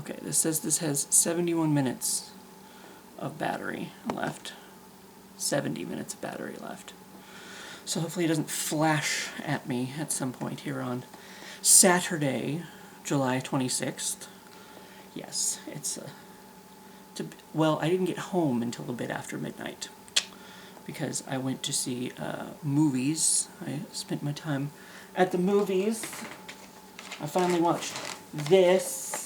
Okay, this says this has 71 minutes of battery left. 70 minutes of battery left. So hopefully it doesn't flash at me at some point here on Saturday, July 26th. Yes, it's well, I didn't get home until a bit after midnight because I went to see movies. I spent my time at the movies. I finally watched this.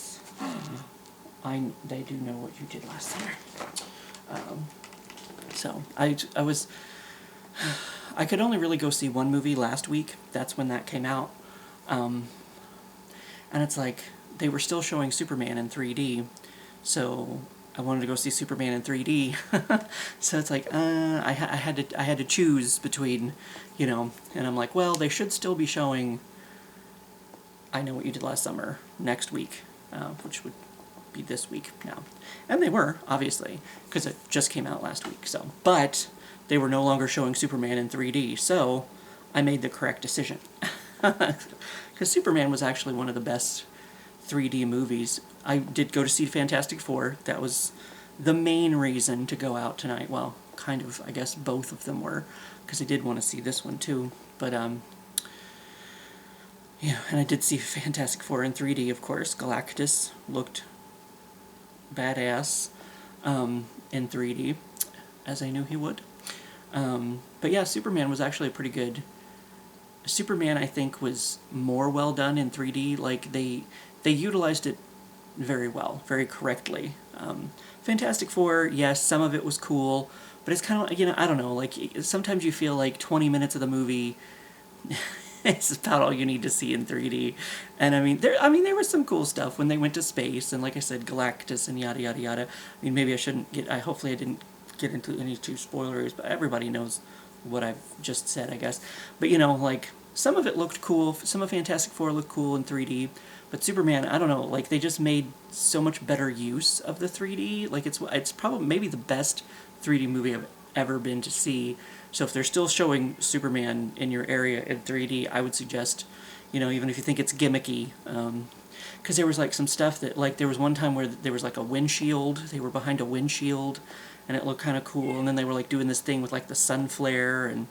They do know what you did last summer. So I could only really go see one movie last week. That's when that came out. And it's like they were still showing Superman in 3D, so I wanted to go see Superman in 3D. So it's like I had to choose between, you know, and I'm like, well, they should still be showing I Know What You Did Last Summer next week, which would be this week now. And they were, obviously, because it just came out last week. So, but they were no longer showing Superman in 3D, so I made the correct decision. Because Superman was actually one of the best 3D movies. I did go to see Fantastic Four. That was the main reason to go out tonight. Well, kind of, I guess both of them were, because I did want to see this one too. But, yeah, and I did see Fantastic Four in 3D, of course. Galactus looked badass in 3D, as I knew he would. But yeah, Superman was actually pretty good. Superman, I think, was more well done in 3D. Like, they utilized it very well, very correctly. Fantastic Four, yes, some of it was cool, but it's kind of, you know, I don't know, like, sometimes you feel like 20 minutes of the movie it's about all you need to see in 3D. And I mean, there was some cool stuff when they went to space, and like I said, Galactus and yada yada yada. I mean, maybe I shouldn't get, hopefully I didn't get into any too spoilers, but everybody knows what I've just said, I guess. But you know, like, some of it looked cool, some of Fantastic Four looked cool in 3D, but Superman, I don't know, like, they just made so much better use of the 3D. Like, it's probably maybe the best 3D movie I've ever been to see. So if they're still showing Superman in your area in 3D, I would suggest, you know, even if you think it's gimmicky, because there was like some stuff that, like, there was one time where there was like a windshield, they were behind a windshield, and it looked kind of cool, and then they were like doing this thing with like the sun flare, and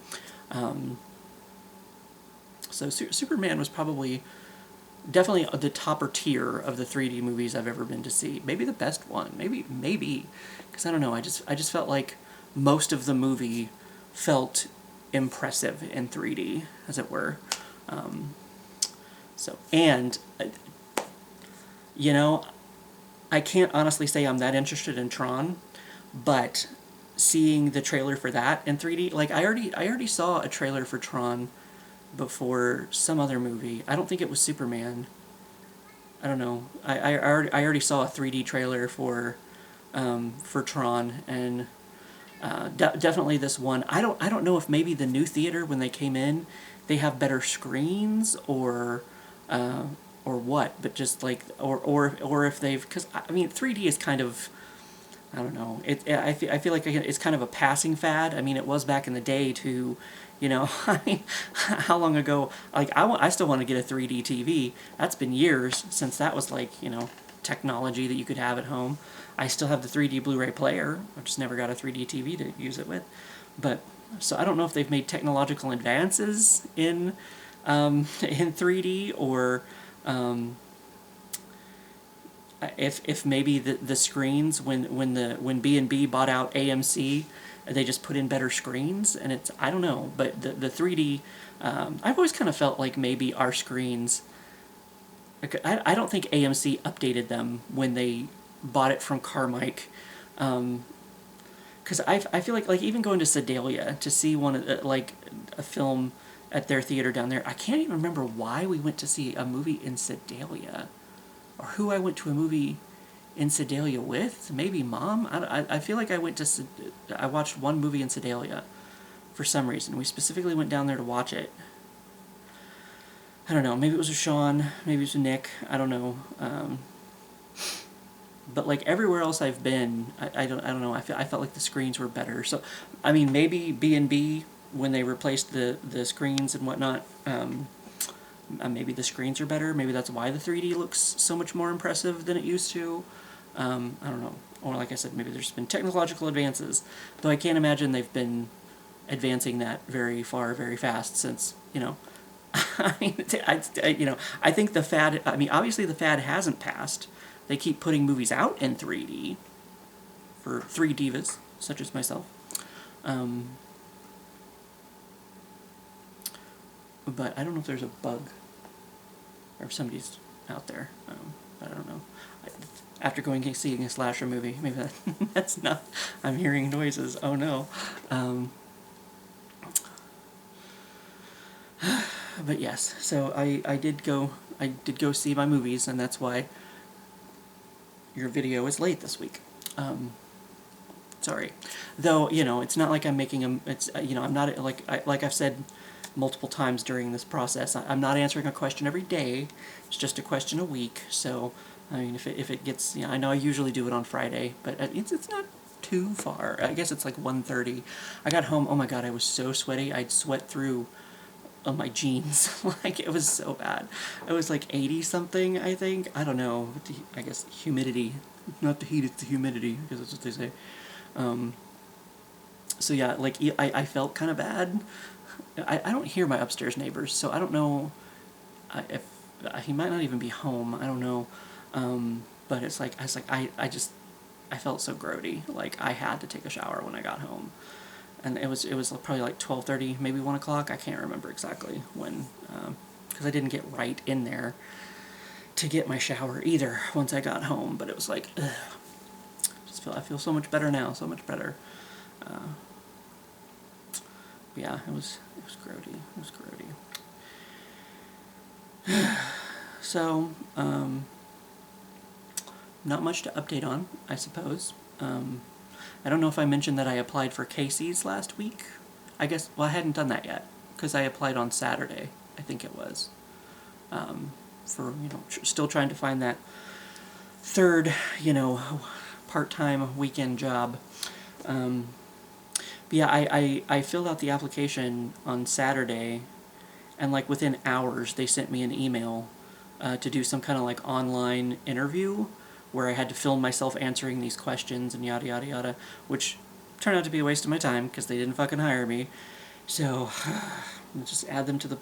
so Superman was probably definitely the topper tier of the 3D movies I've ever been to see. Maybe the best one, maybe, because I don't know, I just felt like most of the movie felt impressive in 3D, as it were. So, and, you know, I can't honestly say I'm that interested in Tron, but seeing the trailer for that in 3D, like, I already saw a trailer for Tron before some other movie. I don't think it was Superman. I don't know. I already saw a 3D trailer for Tron, and definitely this one. I don't know if maybe the new theater, when they came in, they have better screens or what, but just like or if they've, because I mean 3D is kind of, I don't know. I feel like it's kind of a passing fad. I mean, it was back in the day too. You know, I mean, how long ago? Like, I still want to get a 3D TV. That's been years since that was, like, you know, technology that you could have at home. I still have the 3D Blu-ray player. I just never got a 3D TV to use it with. But so I don't know if they've made technological advances in 3D, or if maybe the screens, when B&B bought out AMC, they just put in better screens, and it's, I don't know, but the 3D, I've always kind of felt like maybe our screens, I don't think AMC updated them when they bought it from Carmike, because I feel like even going to Sedalia to see like a film at their theater down there, I can't even remember why we went to see a movie in Sedalia, or who I went to a movie in Sedalia with. Maybe Mom. I feel like I watched one movie in Sedalia for some reason. We specifically went down there to watch it. I don't know. Maybe it was with Sean. Maybe it was with Nick. I don't know. But like everywhere else I've been, I don't know. I felt like the screens were better. So, I mean, maybe B&B, when they replaced the screens and whatnot, Maybe the screens are better. Maybe that's why the 3D looks so much more impressive than it used to. I don't know. Or like I said, maybe there's been technological advances. Though I can't imagine they've been advancing that very far, very fast since, I mean, I think the fad, obviously the fad hasn't passed. They keep putting movies out in 3D for 3 divas, such as myself. But I don't know if there's a bug or if somebody's out there. But I don't know. After going and seeing a slasher movie, maybe that's not. I'm hearing noises. Oh no. But yes, so I did go see my movies, and that's why your video is late this week. Sorry, though it's not like I'm making a. It's I'm not like I've said multiple times during this process. I'm not answering a question every day. It's just a question a week. So I mean, if it gets, I know I usually do it on Friday, but it's not too far. I guess it's like 1:30. I got home. Oh my god, I was so sweaty. I'd sweat through my jeans. Like, it was so bad. It was like 80 something, I think. I don't know. I guess humidity, not the heat, it's the humidity, because that's what they say. So yeah, like I felt kind of bad. I don't hear my upstairs neighbors, so I don't know if he might not even be home. I don't know. But it's like I felt so grody. Like, I had to take a shower when I got home. And it was probably like 12:30, maybe 1 o'clock. I can't remember exactly when, because I didn't get right in there to get my shower either once I got home. But it was like, ugh. I feel so much better now, so much better. Yeah, it was grody. It was grody. So, not much to update on, I suppose. I don't know if I mentioned that I applied for Casey's last week. I guess, well, I hadn't done that yet, because I applied on Saturday, I think it was. For, still trying to find that third, part-time weekend job. But yeah, I filled out the application on Saturday, and like within hours they sent me an email to do some kind of like online interview where I had to film myself answering these questions and yada yada yada, which turned out to be a waste of my time because they didn't fucking hire me. So just add them to the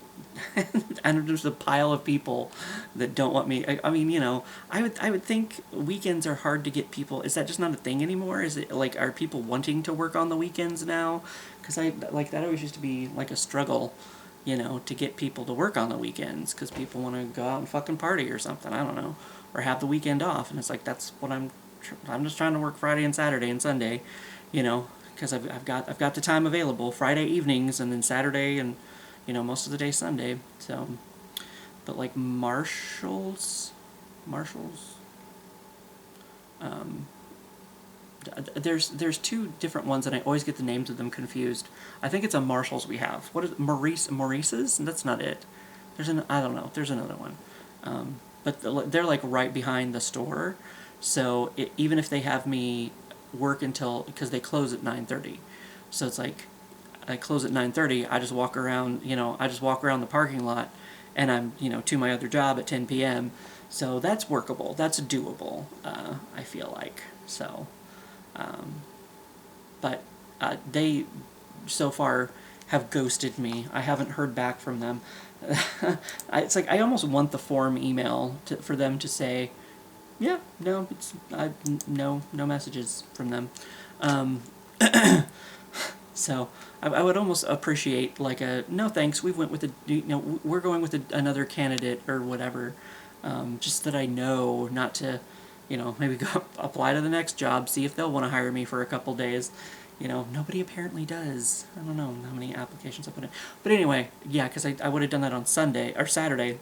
pile of people that don't want me. I mean, I would think weekends are hard to get people. Is that just not a thing anymore? Is it like, are people wanting to work on the weekends now? Because that always used to be like a struggle, to get people to work on the weekends because people want to go out and fucking party or something. I don't know, or have the weekend off, and it's like, that's what I'm just trying to work Friday and Saturday and Sunday, because I've got the time available Friday evenings and then Saturday and most of the day Sunday. So, but like Marshalls, there's two different ones and I always get the names of them confused. I think it's a Marshalls we have. What is Maurice's? That's not it. I don't know. There's another one. But they're like right behind the store. So even if they have me work until, because they close at 9:30, so it's like I close at 9:30. I just walk around, the parking lot, and I'm to my other job at 10 p.m. So that's workable. That's doable. I feel like so. But they so far have ghosted me. I haven't heard back from them. It's like I almost want the form email for them to say, yeah, no, no messages from them. So I would almost appreciate like a no thanks. We went with we're going with another candidate or whatever. Just that I know not to, maybe go apply to the next job, see if they'll want to hire me for a couple days. Nobody apparently does. I don't know how many applications I put in. But anyway, yeah, because I would have done that on Sunday or Saturday.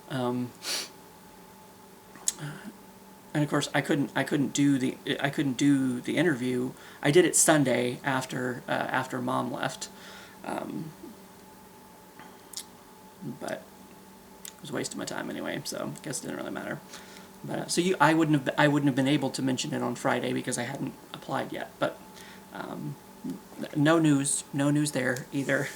And of course I couldn't do the interview. I did it Sunday after Mom left. But it was a waste of my time anyway, so I guess it didn't really matter. But so I wouldn't have been able to mention it on Friday because I hadn't applied yet. But no news there either.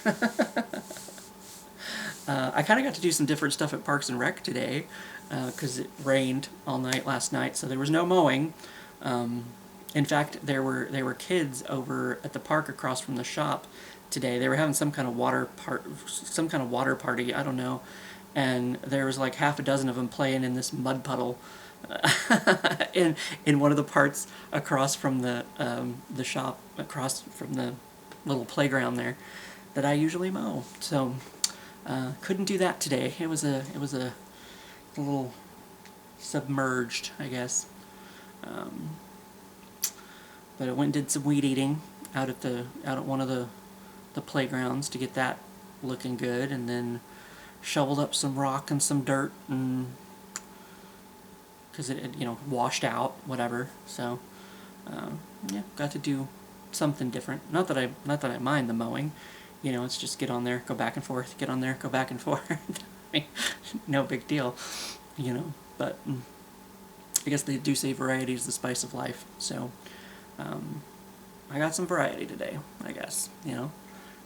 I kind of got to do some different stuff at Parks and Rec today because it rained all night last night, so there was no mowing. In fact, there were kids over at the park across from the shop today. They were having some kind of water party. I don't know, and there was like half a dozen of them playing in this mud puddle in one of the parts across from the shop, across from the little playground there that I usually mow. So couldn't do that today. It was a little submerged, I guess. But I went and did some weed eating out at one of the playgrounds to get that looking good, and then shoveled up some rock and some dirt, and because it washed out, whatever. So yeah, got to do something different. Not that I mind the mowing. It's just get on there, go back and forth, get on there, go back and forth. No big deal, But I guess they do say variety is the spice of life. So I got some variety today, I guess.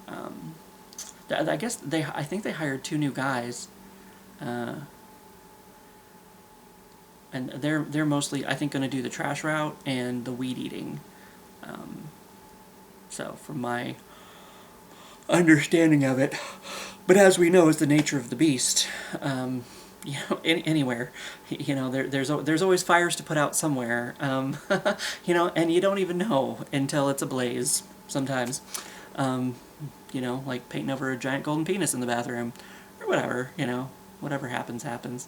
I think they hired 2 new guys, and they're mostly, I think, going to do the trash route and the weed eating. So from my understanding of it, but as we know, is the nature of the beast. Anywhere, there's always fires to put out somewhere. And you don't even know until it's ablaze sometimes. Like painting over a giant golden penis in the bathroom, or whatever. Whatever happens.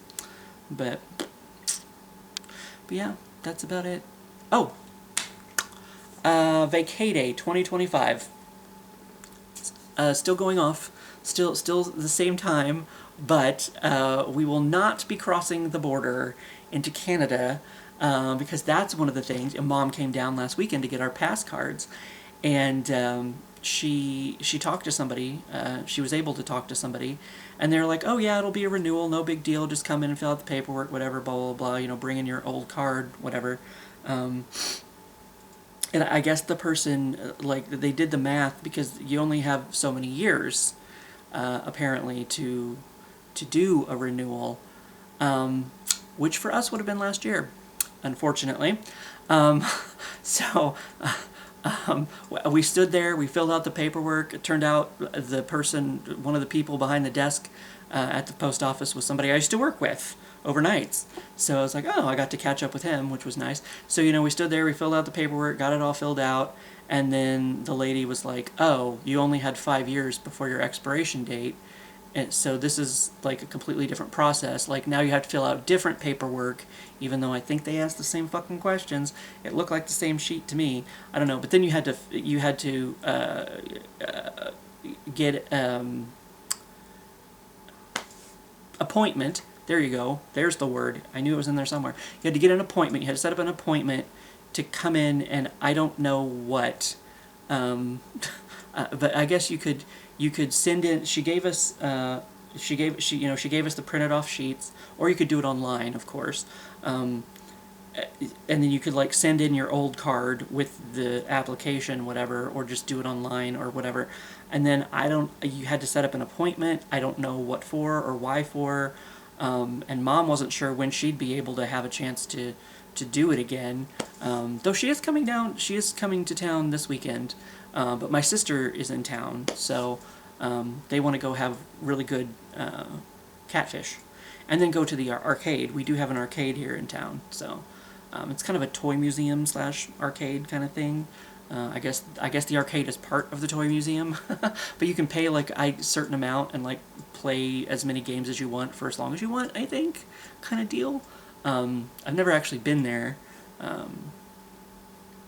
But yeah, that's about it. Oh, Vacay 2025. Still going off. Still the same time. But we will not be crossing the border into Canada because that's one of the things. Mom came down last weekend to get our pass cards, and she talked to somebody. She was able to talk to somebody, and they're like, "Oh yeah, it'll be a renewal, no big deal. Just come in and fill out the paperwork, whatever, blah blah blah. Bring in your old card, whatever." And I guess the person, they did the math because you only have so many years, apparently, to do a renewal, which for us would have been last year, unfortunately. So we stood there, we filled out the paperwork. It turned out one of the people behind the desk at the post office was somebody I used to work with overnights. So I was like, oh, I got to catch up with him, which was nice. So, we stood there, we filled out the paperwork, got it all filled out, and then the lady was like, oh, you only had 5 years before your expiration date. And so this is like a completely different process. Like now you have to fill out different paperwork, even though I think they asked the same fucking questions. It looked like the same sheet to me. I don't know. But then you had to get appointment. There you go. There's the word. I knew it was in there somewhere. You had to get an appointment. You had to set up an appointment to come in, and I don't know what. But I guess you could send in. She gave us she gave us the printed off sheets, or you could do it online, of course. And then you could send in your old card with the application, whatever, or just do it online or whatever. And then you had to set up an appointment. I don't know what for or why for. And Mom wasn't sure when she'd be able to have a chance to do it again. Though she is coming to town this weekend. But my sister is in town, so they want to go have really good catfish. And then go to the arcade. We do have an arcade here in town, so it's kind of a toy museum / arcade kind of thing. I guess the arcade is part of the toy museum, but you can pay a certain amount and play as many games as you want for as long as you want, I think, kind of deal. I've never actually been there.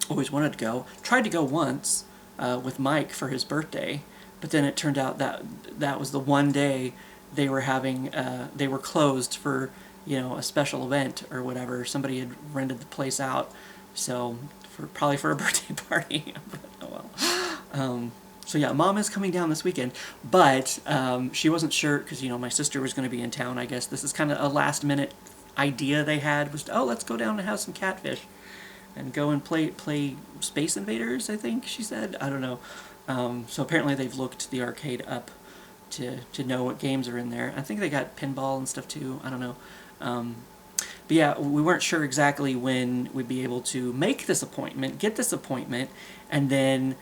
Always wanted to go. Tried to go once with Mike for his birthday, but then it turned out that was the one day they were having they were closed for a special event or whatever. Somebody had rented the place out, so probably for a birthday party. But, oh well. So yeah, Mom is coming down this weekend, but she wasn't sure because my sister was going to be in town. I guess this is kind of a last minute idea they had, was let's go down and have some catfish and go and play Space Invaders, I think she said. I don't know. So apparently they've looked the arcade up to know what games are in there. I think they got pinball and stuff too. I don't know. But yeah, we weren't sure exactly when we'd be able to make this appointment, get this appointment, and then,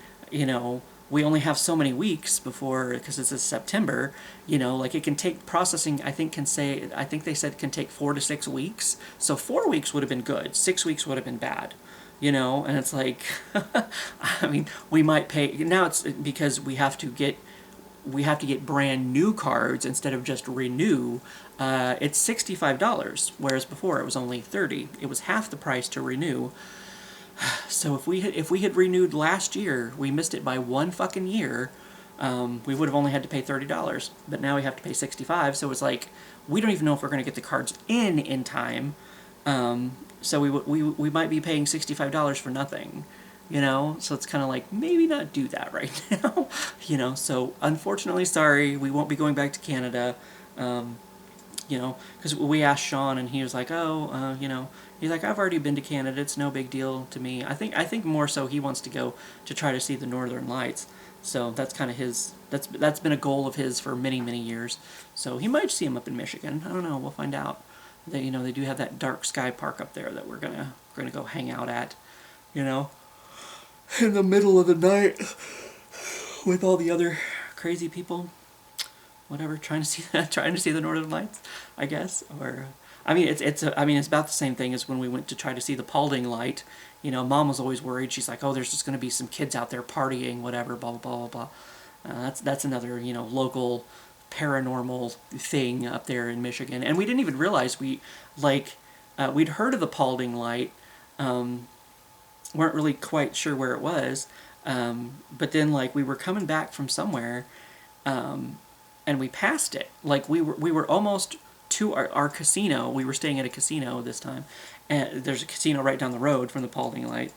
we only have so many weeks before, because it's September, like it can take processing, I think they said can take 4 to 6 weeks. So 4 weeks would have been good, 6 weeks would have been bad. And it's like, I mean, we might pay, now it's because we have to get brand new cards instead of just renew. It's $65, whereas before it was only $30. It was half the price to renew. So if we had renewed last year, we missed it by one fucking year. We would have only had to pay $30, but now we have to pay $65. So it's like we don't even know if we're going to get the cards in time. So we might be paying $65 for nothing. So it's kind of like, maybe not do that right now. So unfortunately, sorry, we won't be going back to Canada. Because we asked Sean and he was like, he's like, I've already been to Canada, it's no big deal to me. I think more so he wants to go to try to see the Northern Lights. So that's kind of that's been a goal of his for many, many years. So he might see him up in Michigan. I don't know, we'll find out. They do have that dark sky park up there that we're gonna go hang out at, in the middle of the night with all the other crazy people, whatever, trying to see the Northern Lights, I guess. Or I mean, it's about the same thing as when we went to try to see the Paulding Light. Mom was always worried. She's like, oh, there's just going to be some kids out there partying, whatever, blah blah blah blah. That's another local paranormal thing up there in Michigan, and we didn't even realize we'd heard of the Paulding Light. Weren't really quite sure where it was, but then we were coming back from somewhere, and we passed it. We were almost to our casino. We were staying at a casino this time, and there's a casino right down the road from the Paulding Light.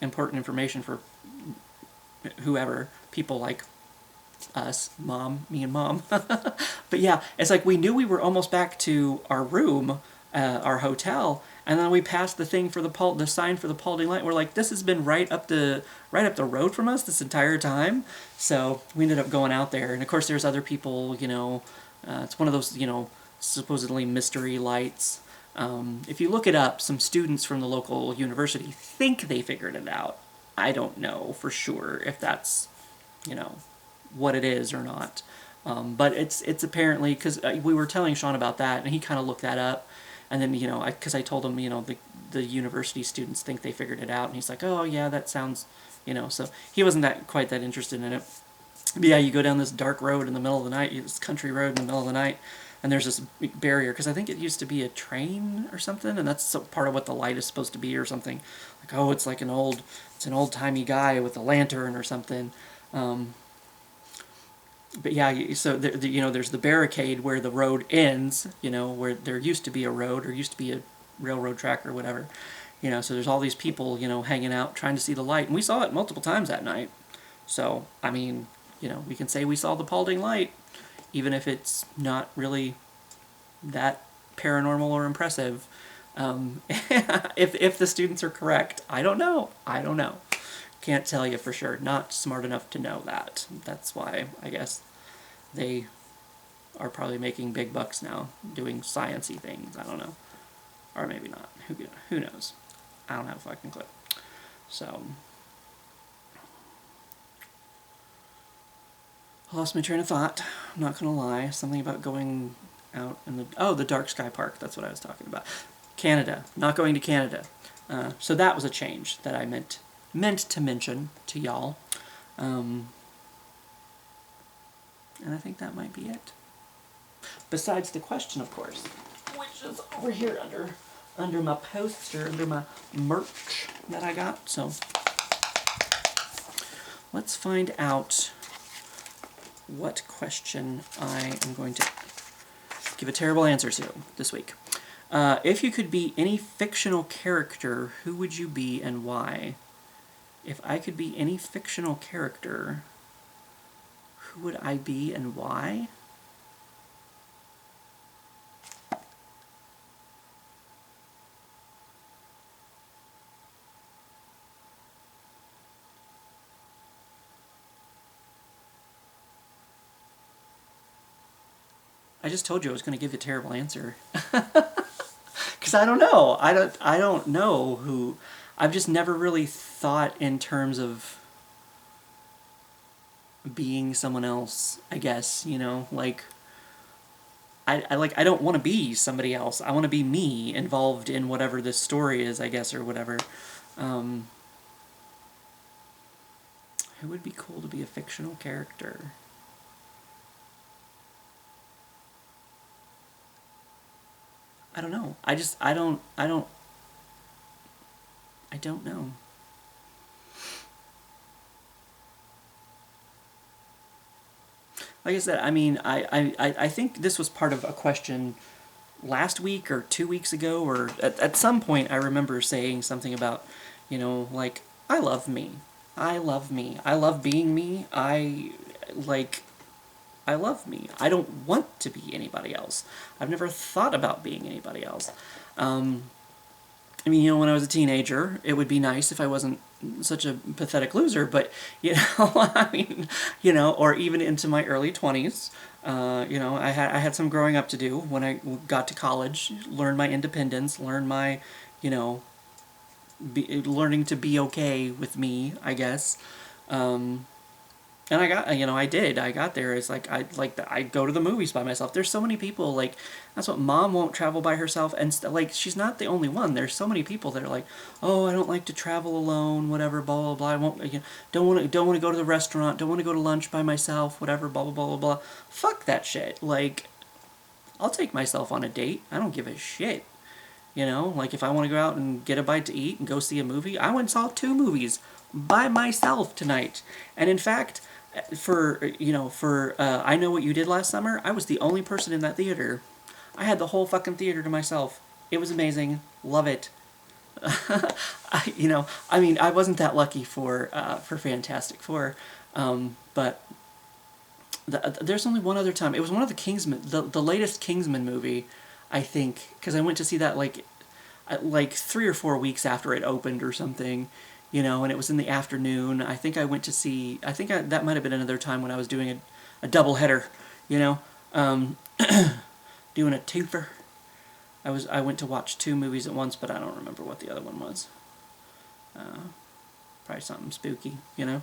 Important information for whoever, people like us, me and mom. But yeah, it's like we knew we were almost back to our room, our hotel, and then we passed the thing for the sign for the Paulding Light. We're like, this has been right up the road from us this entire time. So we ended up going out there, and of course there's other people. It's one of those supposedly mystery lights. If you look it up, some students from the local university think they figured it out. I don't know for sure if that's what it is or not. But it's apparently, because we were telling Sean about that, and he kind of looked that up. And then, because I told him, the university students think they figured it out. And he's like, oh, yeah, that sounds, so he wasn't quite that interested in it. But yeah, you go down this dark road in the middle of the night, this country road in the middle of the night, and there's this big barrier, because I think it used to be a train or something, and that's part of what the light is supposed to be or something. Like, oh, it's an old-timey guy with a lantern or something. But yeah, so there's the barricade where the road ends, where there used to be a road or used to be a railroad track or whatever. So there's all these people, hanging out trying to see the light. And we saw it multiple times that night. So, I mean, we can say we saw the Paulding Light, even if it's not really that paranormal or impressive. If the students are correct, I don't know. Can't tell you for sure. Not smart enough to know that. That's why, I guess, they are probably making big bucks now doing science-y things. I don't know. Or maybe not. Who knows? I don't have a fucking clue. So, I lost my train of thought. I'm not going to lie. Something about going out in the dark sky park. That's what I was talking about. Canada. Not going to Canada. So that was a change that I meant to mention to y'all. And I think that might be it. Besides the question, of course, which is over here under my poster, under my merch that I got. So let's find out what question I am going to give a terrible answer to this week. If you could be any fictional character, who would you be and why? If I could be any fictional character, who would I be and why? I just told you I was going to give you a terrible answer. Because I don't know. I don't know who. I've just never really thought in terms of being someone else, I guess, you know, like I don't want to be somebody else. I want to be me involved in whatever this story is, I guess, or whatever. It would be cool to be a fictional character. I don't know. I don't know. Like I said, I mean, I think this was part of a question last week or 2 weeks ago, or at some point I remember saying something about, you know, like, I love me. I love me. I love being me. Like, I love me. I don't want to be anybody else. I've never thought about being anybody else. I mean, you know, when I was a teenager, it would be nice if I wasn't such a pathetic loser, but, you know, I mean, you know, or even into my early 20s, you know, I had some growing up to do when I got to college, learn my independence, learn my, you know, learning to be okay with me, I guess. And I got, you know, I got there. It's like, I go to the movies by myself. There's so many people, like, that's what Mom won't travel by herself. And, like, she's not the only one. There's so many people that are like, oh, I don't like to travel alone, whatever, blah, blah, blah. I won't, you know, don't want to go to the restaurant, don't want to go to lunch by myself, whatever, blah, blah, blah, blah, blah. Fuck that shit. Like, I'll take myself on a date. I don't give a shit. You know, like, if I want to go out and get a bite to eat and go see a movie, I went and saw 2 movies by myself tonight. And in fact, for, you know, for I Know What You Did Last Summer, I was the only person in that theater. I had the whole fucking theater to myself. It was amazing. Love it. You know, I mean, I wasn't that lucky for Fantastic Four, but there's only one other time. It was one of the Kingsman, the latest Kingsman movie, I think, because I went to see that like 3 or 4 weeks after it opened or something, you know, and it was in the afternoon. I think I went to see, that might have been another time when I was doing a double header, you know, doing a twofer. I went to watch 2 movies at once, but I don't remember what the other one was. Probably something spooky, you know,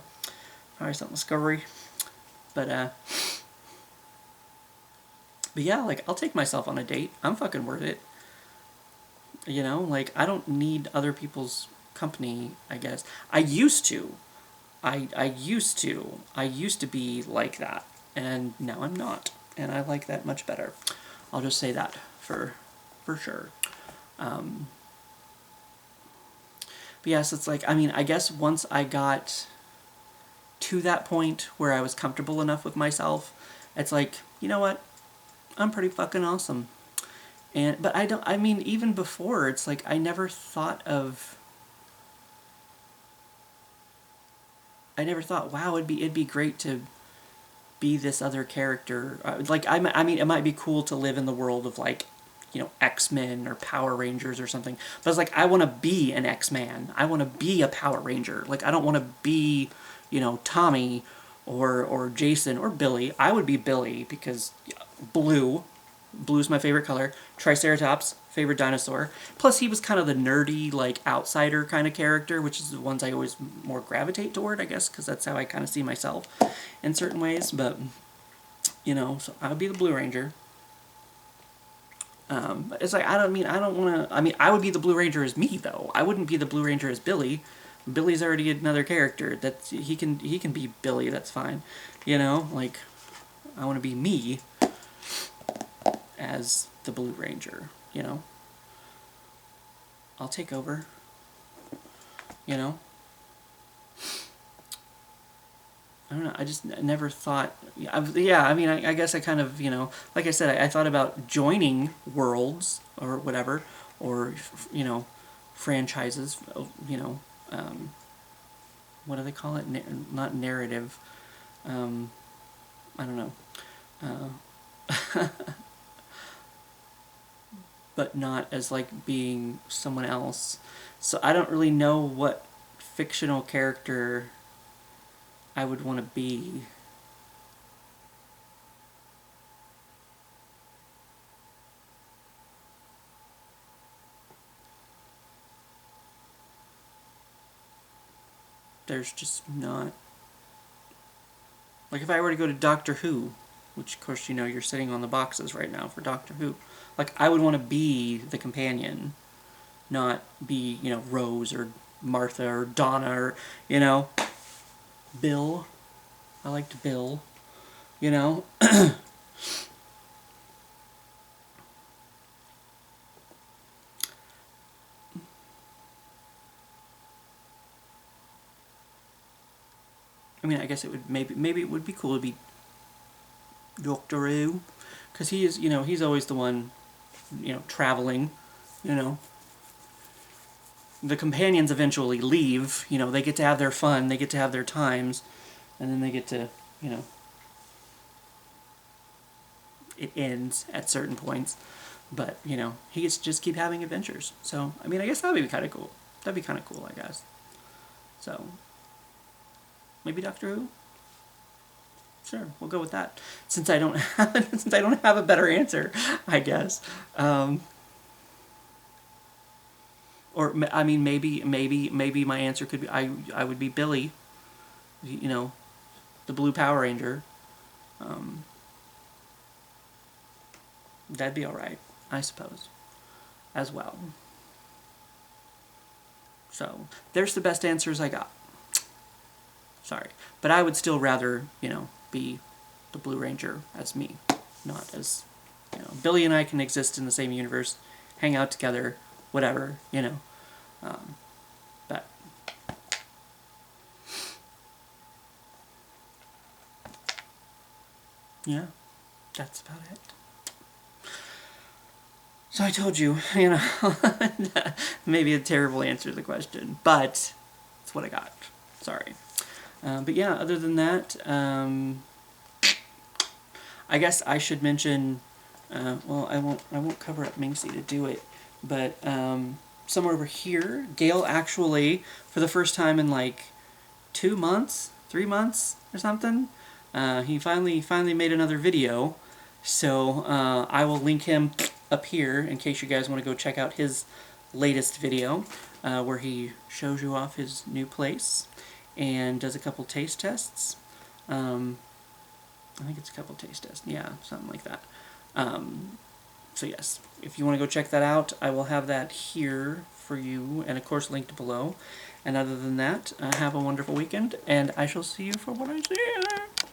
probably something scary, but yeah, like, I'll take myself on a date. I'm fucking worth it. You know, like, I don't need other people's company, I guess. I used to. I used to be like that, and now I'm not, and I like that much better. I'll just say that for sure. But yes, it's like, I mean, I guess once I got to that point where I was comfortable enough with myself, it's like, you know what? I'm pretty fucking awesome. But I mean, even before, it's like, I never thought, wow, it'd be great to be this other character. Like, I mean, it might be cool to live in the world of, like, you know, X-Men or Power Rangers or something. But it's like, I want to be an X-Man. I want to be a Power Ranger. Like, I don't want to be, you know, Tommy or Jason or Billy. I would be Billy because blue. Blue's my favorite color. Triceratops, favorite dinosaur. Plus, he was kind of the nerdy, like, outsider kind of character, which is the ones I always more gravitate toward, I guess, because that's how I kind of see myself in certain ways. But, you know, so I would be the Blue Ranger. But it's like, I would be the Blue Ranger as me, though. I wouldn't be the Blue Ranger as Billy. Billy's already another character. He can be Billy, that's fine. You know, like, I want to be me as the Blue Ranger, you know? I'll take over, you know? I don't know, I just never thought, yeah, I mean, I guess I kind of, you know, like I said, I thought about joining worlds, or whatever, or, you know, franchises, you know, what do they call it? Not narrative, I don't know, but not as, like, being someone else. So I don't really know what fictional character I would want to be. there's just not... Like, if I were to go to Doctor Who, which, of course, you know, you're sitting on the boxes right now for Doctor Who, like, I would want to be the companion, not be, you know, Rose or Martha or Donna or, you know, Bill. I liked Bill, you know. I mean, I guess it would maybe it would be cool to be Doctor Who, because he is, you know, he's always the one, you know, traveling, you know. The companions eventually leave, you know, they get to have their fun, they get to have their times, and then they get to, you know, it ends at certain points, but, you know, he gets to just keep having adventures. So, I mean, I guess that would be kind of cool. That'd be kind of cool, I guess. So, maybe Doctor Who? Sure, we'll go with that. Since I don't have a better answer, I guess. Or I mean, maybe my answer could be I would be Billy, you know, the Blue Power Ranger. That'd be all right, I suppose, as well. So there's the best answers I got. Sorry, but I would still rather, you know, be the Blue Ranger as me, not as, you know, Billy and I can exist in the same universe, hang out together, whatever, you know. But yeah, that's about it. So I told you, you know, maybe a terrible answer to the question, but it's what I got. Sorry. But yeah, other than that, I guess I should mention, well, I won't cover up Minxie to do it, but somewhere over here, Gail actually, for the first time in like 2 months, 3 months or something, he finally made another video. So I will link him up here in case you guys want to go check out his latest video, where he shows you off his new place and does a couple taste tests. I think it's a couple taste tests. Yeah, something like that. So yes, if you want to go check that out, I will have that here for you, and of course linked below. And other than that, have a wonderful weekend, and I shall see you for what I see.